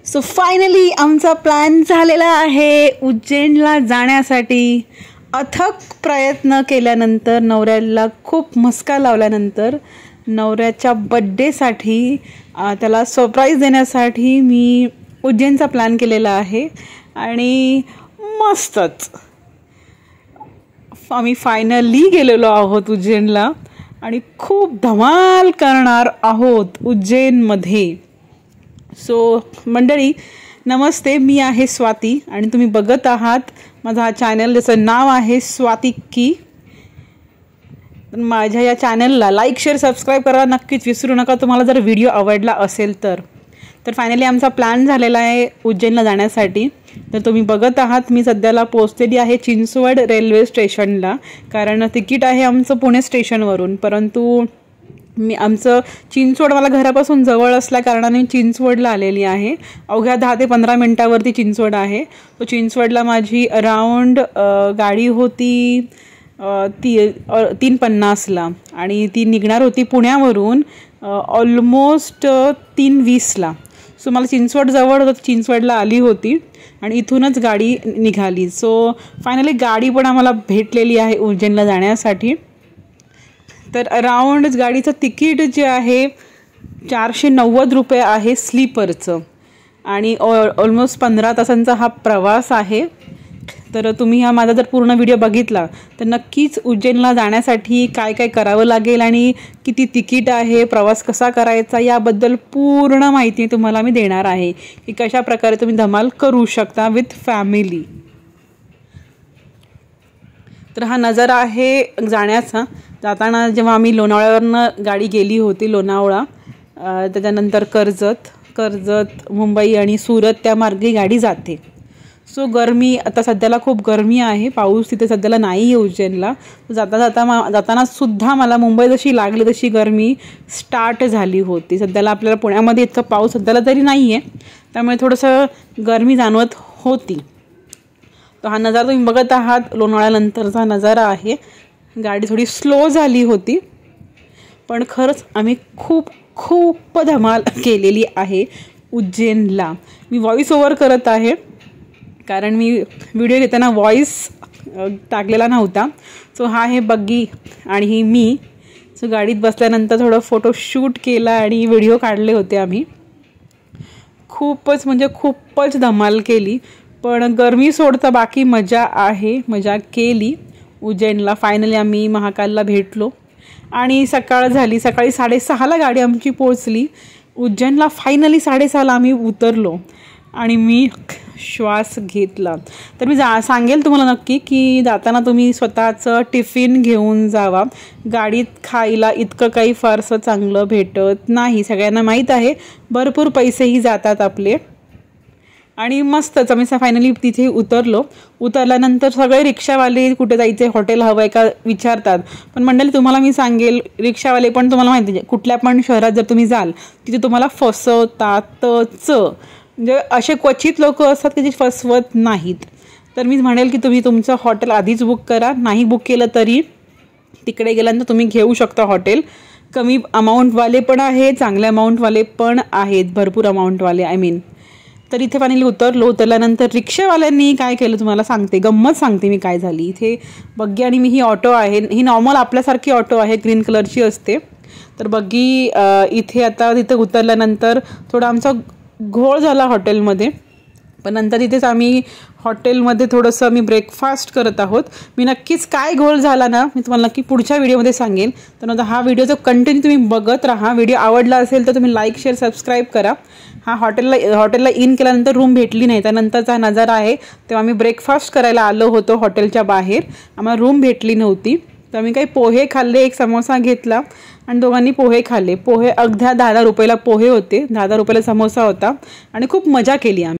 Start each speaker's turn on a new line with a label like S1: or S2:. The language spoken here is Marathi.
S1: सो फायनली आमचा प्लॅन झालेला आहे उज्जैनला जाण्यासाठी. अथक प्रयत्न केल्यानंतर, नवऱ्याला खूप मस्का लावल्यानंतर, नवऱ्याच्या बड्डेसाठी त्याला सरप्राईज देण्यासाठी मी उज्जैनचा प्लॅन केलेला आहे. आणि मस्तच आम्ही फायनली गेलेलो आहोत उज्जैनला आणि खूप धमाल करणार आहोत उज्जैनमध्ये. सो मंडळी नमस्ते, मी आहे स्वाती आणि तुम्ही बघत आहात माझा हा चॅनल, ज्याचं नाव आहे स्वाती की. माझ्या या चॅनलला लाईक शेअर सबस्क्राईब करा नक्कीच विसरू नका, तुम्हाला जर व्हिडिओ आवडला असेल तर. फायनली आमचा प्लॅन झालेला आहे उज्जैनला जाण्यासाठी. तर तुम्ही बघत आहात मी सध्याला पोहोचलेली आहे चिंचवड रेल्वे स्टेशनला, कारण तिकीट आहे आमचं पुणे स्टेशनवरून. परंतु आमचं चिंचवड मला घरापासून जवळ असल्या कारणाने चिंचवडला आलेली आहे. अवघ्या 10 ते 15 मिनटावरती चिंचवड आहे. तो चिंचवडला माझी अराऊंड गाडी होती 3:50ला आणि ती निघणार होती पुण्यावरून ऑलमोस्ट 3:20ला. सो मला चिंचवड जवळ होतं, चिंचवडला आली होती आणि इथूनच गाडी निघाली. सो फायनली गाडी पण आम्हाला भेटलेली आहे उज्जैनला जाण्यासाठी. तर अराऊंड गाडीचं तिकीट जे आहे 490 रुपये आहे स्लीपरचं आणि ऑलमोस्ट 15 तासांचा हा प्रवास आहे. तर तुम्ही हा माझा जर पूर्ण व्हिडिओ बघितला तर नक्कीच उज्जैनला जाण्यासाठी काय काय करावं लागेल आणि किती तिकीट आहे, प्रवास कसा करायचा याबद्दल पूर्ण माहिती तुम्हाला मी देणार आहे की कशा प्रकारे तुम्ही धमाल करू शकता विथ फॅमिली. तर हा नजारा आहे जाण्याचा. जाताना जेव्हा आम्ही लोणावळ्यावरनं गाडी गेली होती लोणावळा, त्याच्यानंतर कर्जत मुंबई आणि सुरत त्या मार्गे गाडी जाते. सो गरमी आता सध्याला खूप गरमी आहे, पाऊस तिथे सध्याला नाही आहे उज्जैनला. जाताना सुद्धा मला मुंबई जशी लागली तशी गरमी स्टार्ट झाली होती. सध्याला आपल्याला पुण्यामध्ये इतका पाऊस सध्याला तरी नाही आहे, त्यामुळे थोडंसं गरमी जाणवत होती. तर हा नजारा तुम्ही बघत आहात लोणावळ्यानंतरचा नजारा आहे. गाडी थोडी स्लो झाली होती पण खरंच आम्ही खूप धमाल केलेली आहे उज्जैनला. मी व्हॉइस ओव्हर करत आहे कारण मी व्हिडिओ घेताना व्हॉइस टाकलेला नव्हता. सो हा आहे बग्गी आणि ही मी. सो गाडीत बसल्यानंतर थोडं फोटोशूट केला आणि व्हिडिओ काढले होते आम्ही. खूपच धमाल केली. पण गरमी सोडता बाकी मजा आहे, मजा केली उज्जैनला. फायनली आम्ही महाकालला भेटलो आणि सकाळ झाली. सकाळी 6:30ला गाडी आमची पोहोचली उज्जैनला. फायनली 6:30ला आम्ही उतरलो आणि मी श्वास घेतला. तर मी सांगेल तुम्हाला नक्की की जाताना तुम्ही स्वतःचं टिफिन घेऊन जावा. गाडीत खायला इतकं काही फारसं चांगलं भेटत नाही, सगळ्यांना माहीत आहे. भरपूर पैसेही जातात आपले. आणि मस्तच आम्ही फायनली तिथे उतरलो. उतरल्यानंतर सगळे रिक्षावाले कुठे जायचे, हॉटेल हवं आहे का विचारतात. पण मंडळी तुम्हाला मी सांगेल, रिक्षावाले पण तुम्हाला माहिती आहे कुठल्या पण शहरात जर तुम्ही जाल तिथे तुम्हाला फसवतातच. म्हणजे असे क्वचित लोक असतात की जे फसवत नाहीत. तर मी म्हणेल की तुम्ही तुमचं हॉटेल आधीच बुक करा. नाही बुक केलं तरी तिकडे गेल्यानंतर तुम्ही घेऊ शकता हॉटेल. कमी अमाऊंटवाले पण आहेत, चांगल्या अमाऊंटवाले पण आहेत, भरपूर अमाऊंटवाले तर इथे फायनली उतरल्यानंतर रिक्षावाल्यांनी काय केलं तुम्हाला सांगते, गंमत सांगते मी काय झाली. इथे बग्गी आणि मी, ही ऑटो आहे, ही नॉर्मल आपल्यासारखी ऑटो आहे, ग्रीन कलरची असते. तर बग्गी तिथे उतरल्यानंतर थोडा आमचा घोळ झाला हॉटेलमध्ये. पण नंतर तिथेच आम्ही हॉटेलमध्ये थोडंसं आम्ही ब्रेकफास्ट करत आहोत. मी नक्कीच काय घोळ झाला ना मी तुम्हाला नक्की पुढच्या व्हिडिओमध्ये सांगेन. तर आता हा व्हिडिओचा कंटिन्यू तुम्ही बघत राहा. व्हिडिओ आवडला असेल तर तुम्ही लाईक शेअर सबस्क्राईब करा. हा हॉटेलला इन केल्यानंतर रूम भेटली नाही, त्यानंतरचा हा नजारा आहे. तेव्हा आम्ही ब्रेकफास्ट करायला आलो होतो हॉटेलच्या बाहेर, आम्हाला रूम भेटली नव्हती. तर आम्ही काही पोहे खाल्ले, एक समोसा घेतला आणि दोघांनी पोहे खाल्ले. पोहे अगद्या 10 रुपयाला पोहे होते, 10 रुपयाला समोसा होता आणि खूप मजा केली आम्ही.